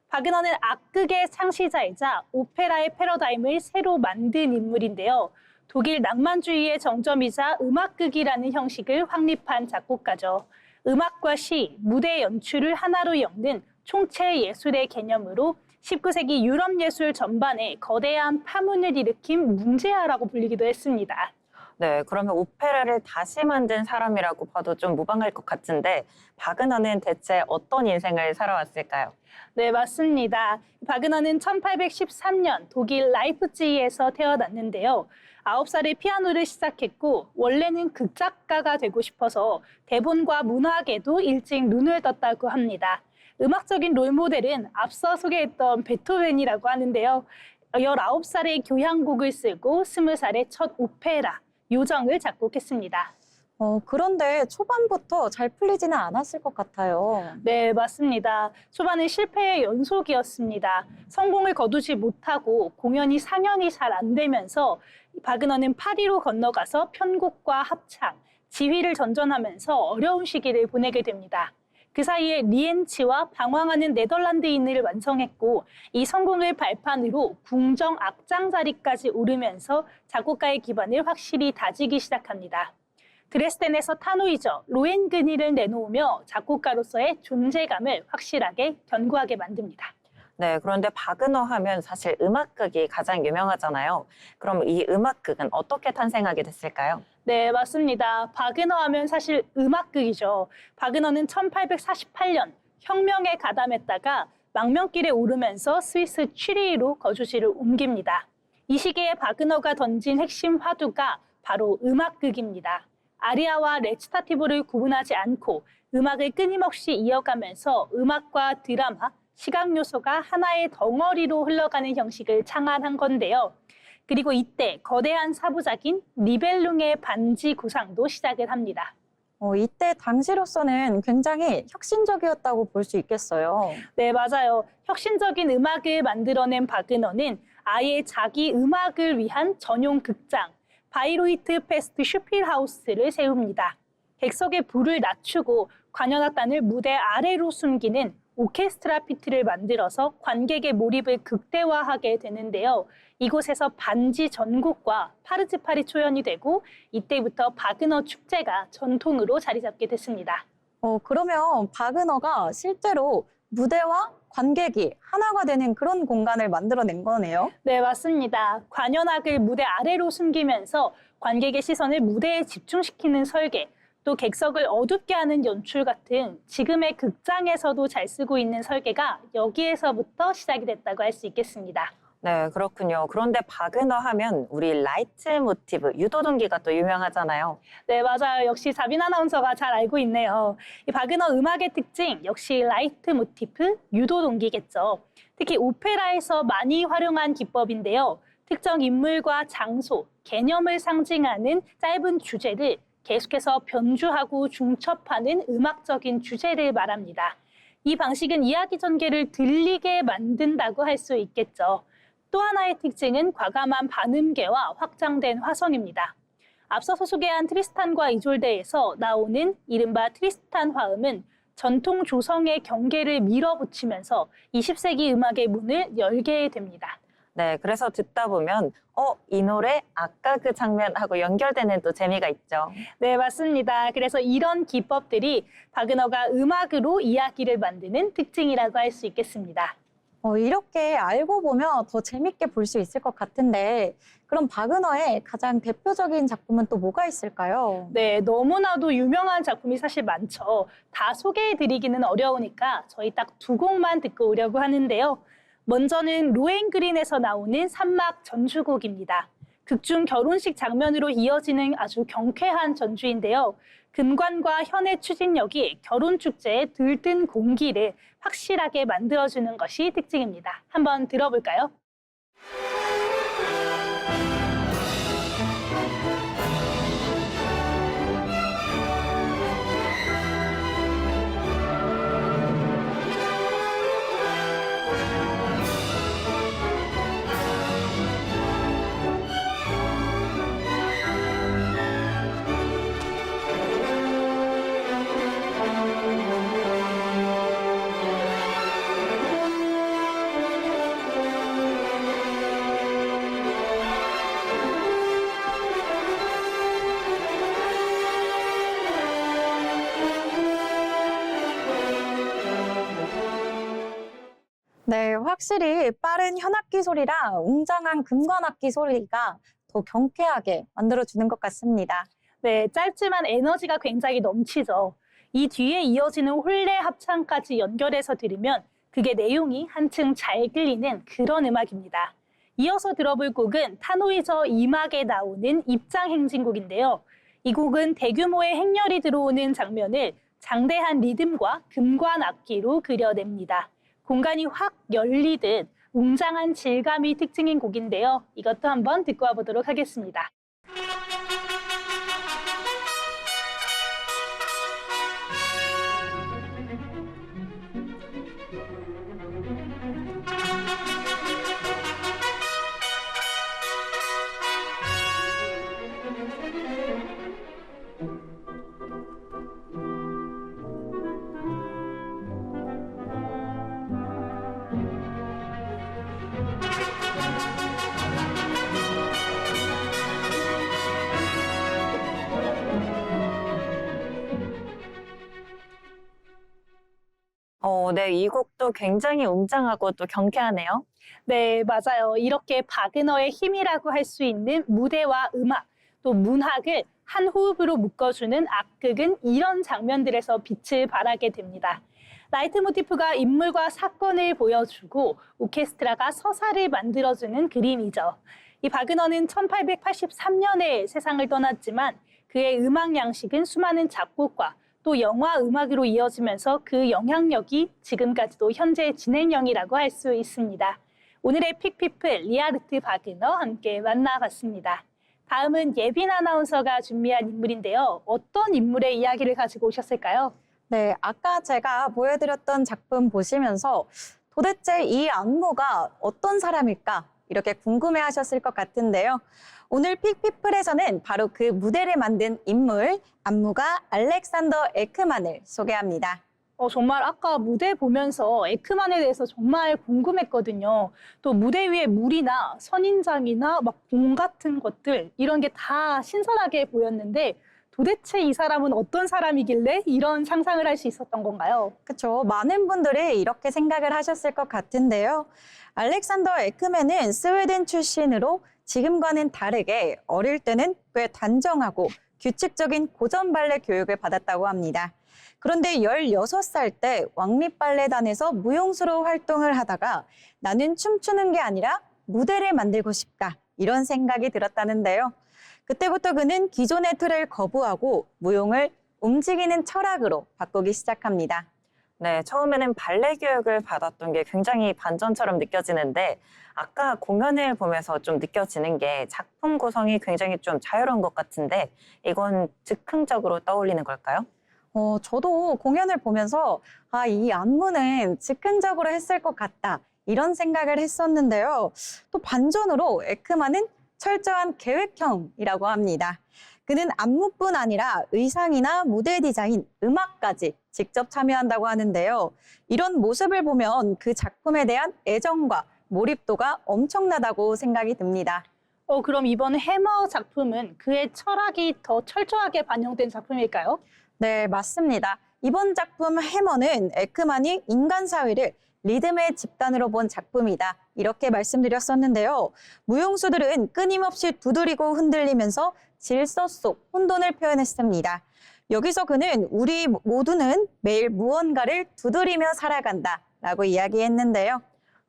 바그너는 악극의 창시자이자 오페라의 패러다임을 새로 만든 인물인데요. 독일 낭만주의의 정점이자 음악극이라는 형식을 확립한 작곡가죠. 음악과 시, 무대 연출을 하나로 엮는 총체 예술의 개념으로 19세기 유럽 예술 전반에 거대한 파문을 일으킨 문제아라고 불리기도 했습니다. 네, 그러면 오페라를 다시 만든 사람이라고 봐도 좀 무방할 것 같은데 바그너는 대체 어떤 인생을 살아왔을까요? 네, 맞습니다. 바그너는 1813년 독일 라이프치히에서 태어났는데요. 9살에 피아노를 시작했고 원래는 극작가가 되고 싶어서 대본과 문학에도 일찍 눈을 떴다고 합니다. 음악적인 롤모델은 앞서 소개했던 베토벤이라고 하는데요. 19살에 교향곡을 쓰고 20살에 첫 오페라, 요정을 작곡했습니다. 그런데 초반부터 잘 풀리지는 않았을 것 같아요. 네, 맞습니다. 초반은 실패의 연속이었습니다. 성공을 거두지 못하고 공연이 상연히 잘 안 되면서 바그너는 파리로 건너가서 편곡과 합창, 지휘를 전전하면서 어려운 시기를 보내게 됩니다. 그 사이에 리엔치와 방황하는 네덜란드인을 완성했고 이 성공을 발판으로 궁정 악장 자리까지 오르면서 작곡가의 기반을 확실히 다지기 시작합니다. 드레스덴에서 타노이저, 로엔그니를 내놓으며 작곡가로서의 존재감을 확실하게 견고하게 만듭니다. 네, 그런데 바그너 하면 사실 음악극이 가장 유명하잖아요. 그럼 이 음악극은 어떻게 탄생하게 됐을까요? 네, 맞습니다. 바그너 하면 사실 음악극이죠. 바그너는 1848년 혁명에 가담했다가 망명길에 오르면서 스위스 취리히로 거주지를 옮깁니다. 이 시기에 바그너가 던진 핵심 화두가 바로 음악극입니다. 아리아와 레치타티브를 구분하지 않고 음악을 끊임없이 이어가면서 음악과 드라마, 시각 요소가 하나의 덩어리로 흘러가는 형식을 창안한 건데요. 그리고 이때 거대한 사부작인 니벨룽의 반지 구상도 시작을 합니다. 이때 당시로서는 굉장히 혁신적이었다고 볼 수 있겠어요. 네, 맞아요. 혁신적인 음악을 만들어낸 바그너는 아예 자기 음악을 위한 전용 극장, 바이로이트 페스트 슈필하우스를 세웁니다. 객석의 불을 낮추고 관현악단을 무대 아래로 숨기는 오케스트라 피트를 만들어서 관객의 몰입을 극대화하게 되는데요. 이곳에서 반지 전곡과 파르츠파리 초연이 되고 이때부터 바그너 축제가 전통으로 자리 잡게 됐습니다. 그러면 바그너가 실제로 무대와 관객이 하나가 되는 그런 공간을 만들어낸 거네요. 네, 맞습니다. 관현악을 무대 아래로 숨기면서 관객의 시선을 무대에 집중시키는 설계, 또 객석을 어둡게 하는 연출 같은 지금의 극장에서도 잘 쓰고 있는 설계가 여기에서부터 시작이 됐다고 할 수 있겠습니다. 네, 그렇군요. 그런데 바그너 하면 우리 라이트 모티브, 유도동기가 또 유명하잖아요. 네, 맞아요. 역시 자빈 아나운서가 잘 알고 있네요. 이 바그너 음악의 특징, 역시 라이트 모티프, 유도 동기겠죠. 특히 오페라에서 많이 활용한 기법인데요. 특정 인물과 장소, 개념을 상징하는 짧은 주제를 계속해서 변주하고 중첩하는 음악적인 주제를 말합니다. 이 방식은 이야기 전개를 들리게 만든다고 할 수 있겠죠. 또 하나의 특징은 과감한 반음계와 확장된 화성입니다. 앞서서 소개한 트리스탄과 이졸데에서 나오는 이른바 트리스탄 화음은 전통 조성의 경계를 밀어붙이면서 20세기 음악의 문을 열게 됩니다. 네, 그래서 듣다 보면 이 노래 아까 그 장면하고 연결되는 또 재미가 있죠. 네, 맞습니다. 그래서 이런 기법들이 바그너가 음악으로 이야기를 만드는 특징이라고 할 수 있겠습니다. 이렇게 알고 보면 더 재밌게 볼 수 있을 것 같은데 그럼 바그너의 가장 대표적인 작품은 또 뭐가 있을까요? 네, 너무나도 유명한 작품이 사실 많죠. 다 소개해드리기는 어려우니까 저희 딱 두 곡만 듣고 오려고 하는데요. 먼저는 로엔그린에서 나오는 산막 전주곡입니다. 극중 결혼식 장면으로 이어지는 아주 경쾌한 전주인데요. 금관과 현의 추진력이 결혼 축제의 들뜬 공기를 확실하게 만들어주는 것이 특징입니다. 한번 들어볼까요? 네, 확실히 빠른 현악기 소리랑 웅장한 금관악기 소리가 더 경쾌하게 만들어주는 것 같습니다. 네, 짧지만 에너지가 굉장히 넘치죠. 이 뒤에 이어지는 홀레 합창까지 연결해서 들으면 그게 내용이 한층 잘 들리는 그런 음악입니다. 이어서 들어볼 곡은 타노이저 2막에 나오는 입장행진곡인데요. 이 곡은 대규모의 행렬이 들어오는 장면을 장대한 리듬과 금관 악기로 그려냅니다. 공간이 확 열리듯 웅장한 질감이 특징인 곡인데요. 이것도 한번 듣고 와보도록 하겠습니다. 네, 이 곡도 굉장히 웅장하고 또 경쾌하네요. 네, 맞아요. 이렇게 바그너의 힘이라고 할 수 있는 무대와 음악, 또 문학을 한 호흡으로 묶어주는 악극은 이런 장면들에서 빛을 발하게 됩니다. 라이트모티프가 인물과 사건을 보여주고 오케스트라가 서사를 만들어주는 그림이죠. 이 바그너는 1883년에 세상을 떠났지만 그의 음악 양식은 수많은 작곡과 또 영화 음악으로 이어지면서 그 영향력이 지금까지도 현재 진행형이라고 할 수 있습니다. 오늘의 픽피플 리하르트 바그너 함께 만나봤습니다. 다음은 예빈 아나운서가 준비한 인물인데요. 어떤 인물의 이야기를 가지고 오셨을까요? 네, 아까 제가 보여드렸던 작품 보시면서 도대체 이 안무가 어떤 사람일까? 이렇게 궁금해하셨을 것 같은데요. 오늘 픽피플에서는 바로 그 무대를 만든 인물, 안무가 알렉산더 에크만을 소개합니다. 정말 아까 무대 보면서 에크만에 대해서 정말 궁금했거든요. 또 무대 위에 물이나 선인장이나 막 봉 같은 것들 이런 게 다 신선하게 보였는데 도대체 이 사람은 어떤 사람이길래 이런 상상을 할 수 있었던 건가요? 그렇죠. 많은 분들이 이렇게 생각을 하셨을 것 같은데요. 알렉산더 에크맨은 스웨덴 출신으로 지금과는 다르게 어릴 때는 꽤 단정하고 규칙적인 고전 발레 교육을 받았다고 합니다. 그런데 16살 때 왕립발레단에서 무용수로 활동을 하다가 나는 춤추는 게 아니라 무대를 만들고 싶다. 이런 생각이 들었다는데요. 그때부터 그는 기존의 틀을 거부하고 무용을 움직이는 철학으로 바꾸기 시작합니다. 네, 처음에는 발레 교육을 받았던 게 굉장히 반전처럼 느껴지는데 아까 공연을 보면서 좀 느껴지는 게 작품 구성이 굉장히 좀 자유로운 것 같은데 이건 즉흥적으로 떠올리는 걸까요? 저도 공연을 보면서 이 안무는 즉흥적으로 했을 것 같다. 이런 생각을 했었는데요. 또 반전으로 에크만은 철저한 계획형이라고 합니다. 그는 안무뿐 아니라 의상이나 무대 디자인, 음악까지 직접 참여한다고 하는데요. 이런 모습을 보면 그 작품에 대한 애정과 몰입도가 엄청나다고 생각이 듭니다. 그럼 이번 해머 작품은 그의 철학이 더 철저하게 반영된 작품일까요? 네, 맞습니다. 이번 작품 해머는 에크만이 인간 사회를 리듬의 집단으로 본 작품이다. 이렇게 말씀드렸었는데요. 무용수들은 끊임없이 두드리고 흔들리면서 질서 속 혼돈을 표현했습니다. 여기서 그는 우리 모두는 매일 무언가를 두드리며 살아간다 라고 이야기했는데요.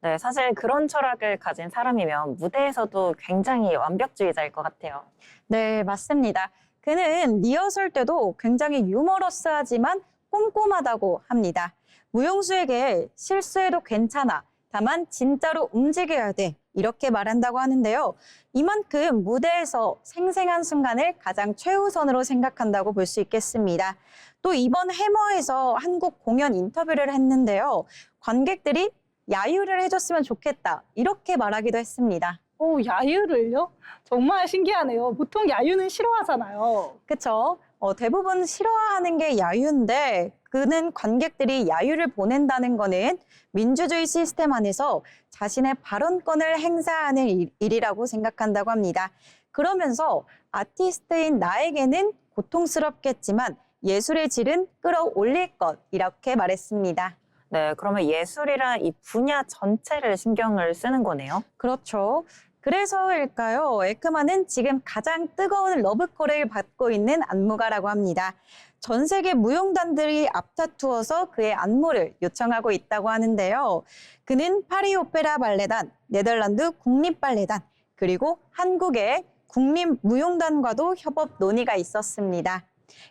네, 사실 그런 철학을 가진 사람이면 무대에서도 굉장히 완벽주의자일 것 같아요. 네, 맞습니다. 그는 리허설 때도 굉장히 유머러스하지만 꼼꼼하다고 합니다. 무용수에게 실수해도 괜찮아. 다만 진짜로 움직여야 돼. 이렇게 말한다고 하는데요. 이만큼 무대에서 생생한 순간을 가장 최우선으로 생각한다고 볼 수 있겠습니다. 또 이번 해머에서 한국 공연 인터뷰를 했는데요. 관객들이 야유를 해줬으면 좋겠다. 이렇게 말하기도 했습니다. 야유를요? 정말 신기하네요. 보통 야유는 싫어하잖아요. 그렇죠? 대부분 싫어하는 게 야유인데 그는 관객들이 야유를 보낸다는 거는 민주주의 시스템 안에서 자신의 발언권을 행사하는 일이라고 생각한다고 합니다. 그러면서 아티스트인 나에게는 고통스럽겠지만 예술의 질은 끌어올릴 것 이렇게 말했습니다. 네, 그러면 예술이란 이 분야 전체를 신경을 쓰는 거네요. 그렇죠. 그래서일까요? 에크만은 지금 가장 뜨거운 러브콜을 받고 있는 안무가라고 합니다. 전 세계 무용단들이 앞다투어서 그의 안무를 요청하고 있다고 하는데요. 그는 파리 오페라 발레단, 네덜란드 국립발레단, 그리고 한국의 국립무용단과도 협업 논의가 있었습니다.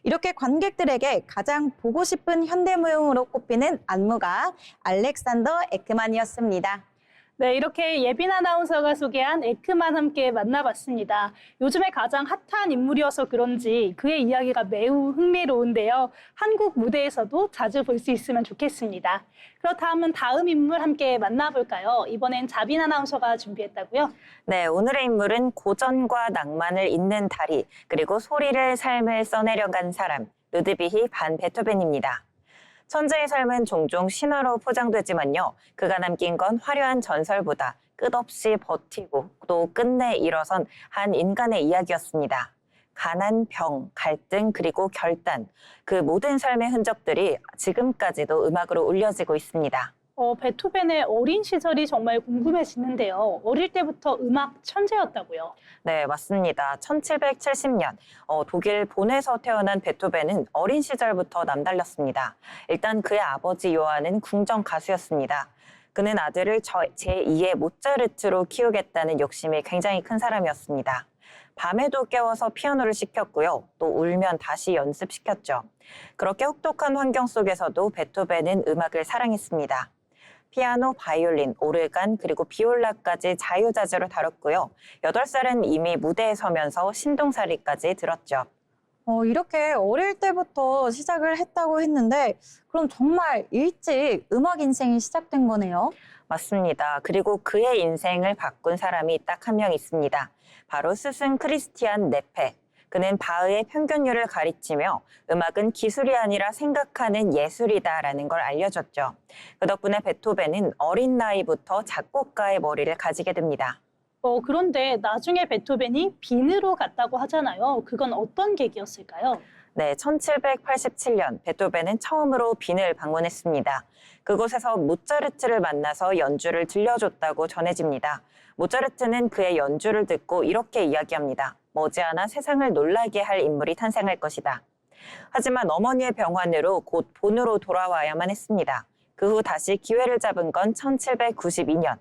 이렇게 관객들에게 가장 보고 싶은 현대무용으로 꼽히는 안무가 알렉산더 에크만이었습니다. 네, 이렇게 예빈 아나운서가 소개한 에크만 함께 만나봤습니다. 요즘에 가장 핫한 인물이어서 그런지 그의 이야기가 매우 흥미로운데요. 한국 무대에서도 자주 볼 수 있으면 좋겠습니다. 그렇다면 다음 인물 함께 만나볼까요? 이번엔 자빈 아나운서가 준비했다고요? 네, 오늘의 인물은 고전과 낭만을 잇는 다리, 그리고 소리를 삶을 써내려간 사람, 루드비히 반 베토벤입니다. 천재의 삶은 종종 신화로 포장되지만요. 그가 남긴 건 화려한 전설보다 끝없이 버티고 또 끝내 일어선 한 인간의 이야기였습니다. 가난, 병, 갈등, 그리고 결단. 그 모든 삶의 흔적들이 지금까지도 음악으로 울려지고 있습니다. 베토벤의 어린 시절이 정말 궁금해지는데요. 어릴 때부터 음악 천재였다고요? 네, 맞습니다. 1770년 독일 본에서 태어난 베토벤은 어린 시절부터 남달랐습니다. 일단 그의 아버지 요한은 궁정 가수였습니다. 그는 아들을 제2의 모차르트로 키우겠다는 욕심이 굉장히 큰 사람이었습니다. 밤에도 깨워서 피아노를 시켰고요. 또 울면 다시 연습시켰죠. 그렇게 혹독한 환경 속에서도 베토벤은 음악을 사랑했습니다. 피아노, 바이올린, 오르간, 그리고 비올라까지 자유자재로 다뤘고요. 8살은 이미 무대에 서면서 신동사리까지 들었죠. 이렇게 어릴 때부터 시작을 했다고 했는데 그럼 정말 일찍 음악 인생이 시작된 거네요. 맞습니다. 그리고 그의 인생을 바꾼 사람이 딱 한 명 있습니다. 바로 스승 크리스티안 네페. 그는 바흐의 평균율을 가르치며 음악은 기술이 아니라 생각하는 예술이다라는 걸 알려줬죠. 그 덕분에 베토벤은 어린 나이부터 작곡가의 머리를 가지게 됩니다. 그런데 나중에 베토벤이 빈으로 갔다고 하잖아요. 그건 어떤 계기였을까요? 네, 1787년 베토벤은 처음으로 빈을 방문했습니다. 그곳에서 모차르트를 만나서 연주를 들려줬다고 전해집니다. 모차르트는 그의 연주를 듣고 이렇게 이야기합니다. 머지않아 세상을 놀라게 할 인물이 탄생할 것이다. 하지만 어머니의 병환으로 곧 본으로 돌아와야만 했습니다. 그 후 다시 기회를 잡은 건 1792년.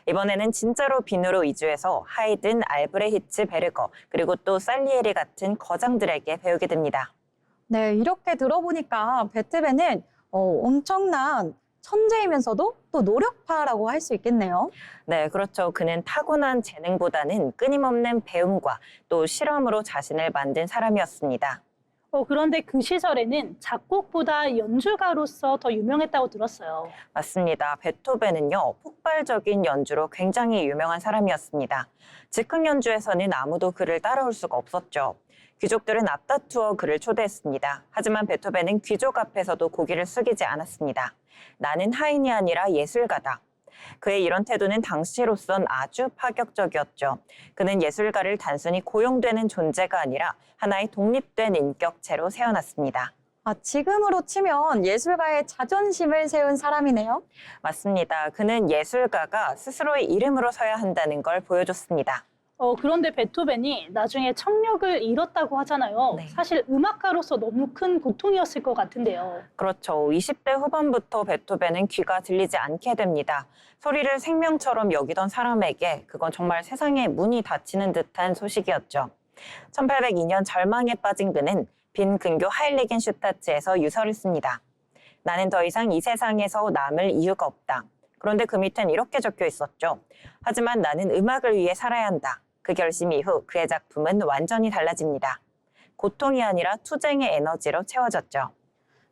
이번에는 진짜로 빈으로 이주해서 하이든, 알브레히츠 베르거, 그리고 또 살리에리 같은 거장들에게 배우게 됩니다. 네, 이렇게 들어보니까 베토벤은 엄청난 천재이면서도 또 노력파라고 할 수 있겠네요. 네, 그렇죠. 그는 타고난 재능보다는 끊임없는 배움과 또 실험으로 자신을 만든 사람이었습니다. 그런데 그 시절에는 작곡보다 연주가로서 더 유명했다고 들었어요. 맞습니다. 베토벤은요, 폭발적인 연주로 굉장히 유명한 사람이었습니다. 즉흥 연주에서는 아무도 그를 따라올 수가 없었죠. 귀족들은 앞다투어 그를 초대했습니다. 하지만 베토벤은 귀족 앞에서도 고개를 숙이지 않았습니다. 나는 하인이 아니라 예술가다. 그의 이런 태도는 당시로선 아주 파격적이었죠. 그는 예술가를 단순히 고용되는 존재가 아니라 하나의 독립된 인격체로 세워놨습니다. 지금으로 치면 예술가의 자존심을 세운 사람이네요. 맞습니다. 그는 예술가가 스스로의 이름으로 서야 한다는 걸 보여줬습니다. 그런데 베토벤이 나중에 청력을 잃었다고 하잖아요. 네. 사실 음악가로서 너무 큰 고통이었을 것 같은데요. 그렇죠. 20대 후반부터 베토벤은 귀가 들리지 않게 됩니다. 소리를 생명처럼 여기던 사람에게 그건 정말 세상의 문이 닫히는 듯한 소식이었죠. 1802년 절망에 빠진 그는 빈 근교 하일리겐슈타트에서 유서를 씁니다. 나는 더 이상 이 세상에서 남을 이유가 없다. 그런데 그 밑엔 이렇게 적혀 있었죠. 하지만 나는 음악을 위해 살아야 한다. 그 결심 이후 그의 작품은 완전히 달라집니다. 고통이 아니라 투쟁의 에너지로 채워졌죠.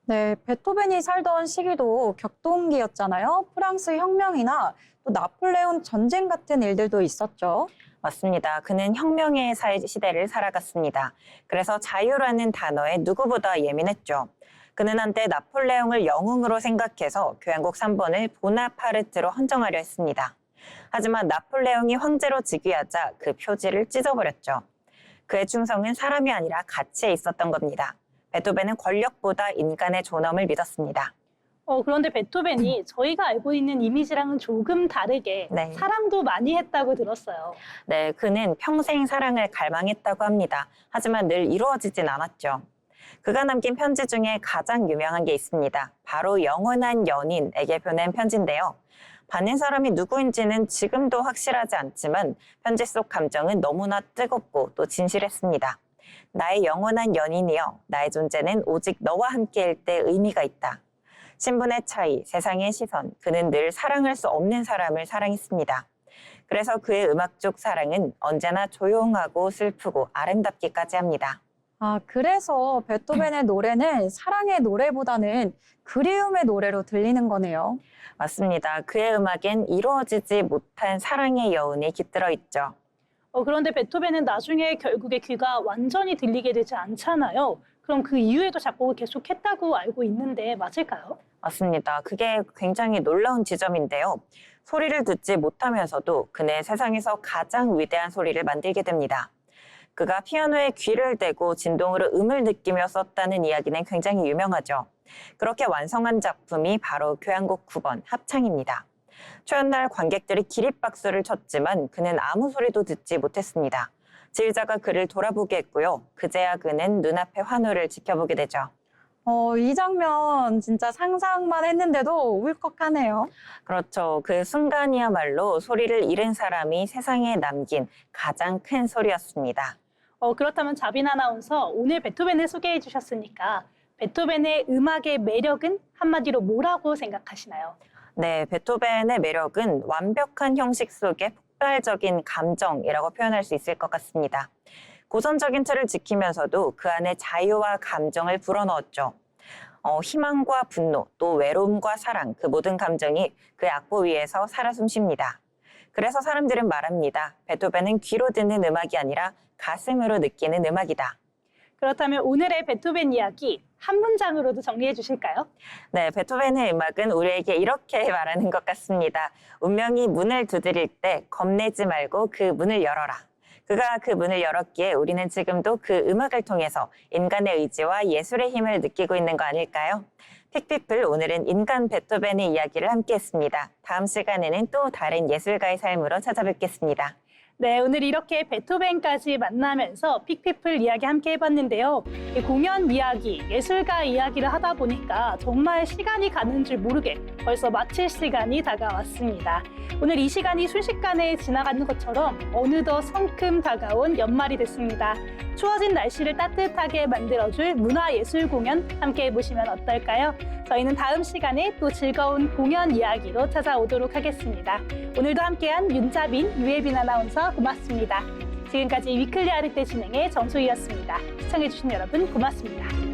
네, 베토벤이 살던 시기도 격동기였잖아요. 프랑스 혁명이나 또 나폴레온 전쟁 같은 일들도 있었죠. 맞습니다. 그는 혁명의 시대를 살아갔습니다. 그래서 자유라는 단어에 누구보다 예민했죠. 그는 한때 나폴레옹을 영웅으로 생각해서 교향곡 3번을 보나파르트로 헌정하려 했습니다. 하지만 나폴레옹이 황제로 즉위하자 그 표지를 찢어버렸죠. 그의 충성은 사람이 아니라 가치에 있었던 겁니다. 베토벤은 권력보다 인간의 존엄을 믿었습니다. 그런데 베토벤이 저희가 알고 있는 이미지랑은 조금 다르게 네. 사랑도 많이 했다고 들었어요. 네, 그는 평생 사랑을 갈망했다고 합니다. 하지만 늘 이루어지진 않았죠. 그가 남긴 편지 중에 가장 유명한 게 있습니다. 바로 영원한 연인에게 보낸 편지인데요. 받는 사람이 누구인지는 지금도 확실하지 않지만 편지 속 감정은 너무나 뜨겁고 또 진실했습니다. 나의 영원한 연인이여, 나의 존재는 오직 너와 함께일 때 의미가 있다. 신분의 차이, 세상의 시선, 그는 늘 사랑할 수 없는 사람을 사랑했습니다. 그래서 그의 음악적 사랑은 언제나 조용하고 슬프고 아름답기까지 합니다. 그래서 베토벤의 노래는 사랑의 노래보다는 그리움의 노래로 들리는 거네요. 맞습니다. 그의 음악엔 이루어지지 못한 사랑의 여운이 깃들어 있죠. 그런데 베토벤은 나중에 결국에 귀가 완전히 들리게 되지 않잖아요. 그럼 그 이후에도 작곡을 계속했다고 알고 있는데 맞을까요? 맞습니다. 그게 굉장히 놀라운 지점인데요. 소리를 듣지 못하면서도 그는 세상에서 가장 위대한 소리를 만들게 됩니다. 그가 피아노에 귀를 대고 진동으로 음을 느끼며 썼다는 이야기는 굉장히 유명하죠. 그렇게 완성한 작품이 바로 교향곡 9번 합창입니다. 초연날 관객들이 기립박수를 쳤지만 그는 아무 소리도 듣지 못했습니다. 지휘자가 그를 돌아보게 했고요. 그제야 그는 눈앞의 환호를 지켜보게 되죠. 이 장면 진짜 상상만 했는데도 울컥하네요. 그렇죠. 그 순간이야말로 소리를 잃은 사람이 세상에 남긴 가장 큰 소리였습니다. 그렇다면 자빈 아나운서 오늘 베토벤을 소개해 주셨으니까 베토벤의 음악의 매력은 한마디로 뭐라고 생각하시나요? 네, 베토벤의 매력은 완벽한 형식 속의 폭발적인 감정이라고 표현할 수 있을 것 같습니다. 고전적인 틀을 지키면서도 그 안에 자유와 감정을 불어넣었죠. 희망과 분노, 또 외로움과 사랑, 그 모든 감정이 그의 악보 위에서 살아 숨쉽니다. 그래서 사람들은 말합니다. 베토벤은 귀로 듣는 음악이 아니라 가슴으로 느끼는 음악이다. 그렇다면 오늘의 베토벤 이야기 한 문장으로도 정리해 주실까요? 네, 베토벤의 음악은 우리에게 이렇게 말하는 것 같습니다. 운명이 문을 두드릴 때 겁내지 말고 그 문을 열어라. 그가 그 문을 열었기에 우리는 지금도 그 음악을 통해서 인간의 의지와 예술의 힘을 느끼고 있는 거 아닐까요? 픽피플, 오늘은 인간 베토벤의 이야기를 함께 했습니다. 다음 시간에는 또 다른 예술가의 삶으로 찾아뵙겠습니다. 네, 오늘 이렇게 베토벤까지 만나면서 픽피플 이야기 함께 해봤는데요. 이 공연 이야기, 예술가 이야기를 하다 보니까 정말 시간이 가는 줄 모르게 벌써 마칠 시간이 다가왔습니다. 오늘 이 시간이 순식간에 지나가는 것처럼 어느덧 성큼 다가온 연말이 됐습니다. 추워진 날씨를 따뜻하게 만들어줄 문화예술 공연 함께 해보시면 어떨까요? 저희는 다음 시간에 또 즐거운 공연 이야기로 찾아오도록 하겠습니다. 오늘도 함께한 윤자빈, 유예빈 아나운서 고맙습니다. 지금까지 위클리 아르테 진행의 정소희였습니다. 시청해주신 여러분 고맙습니다.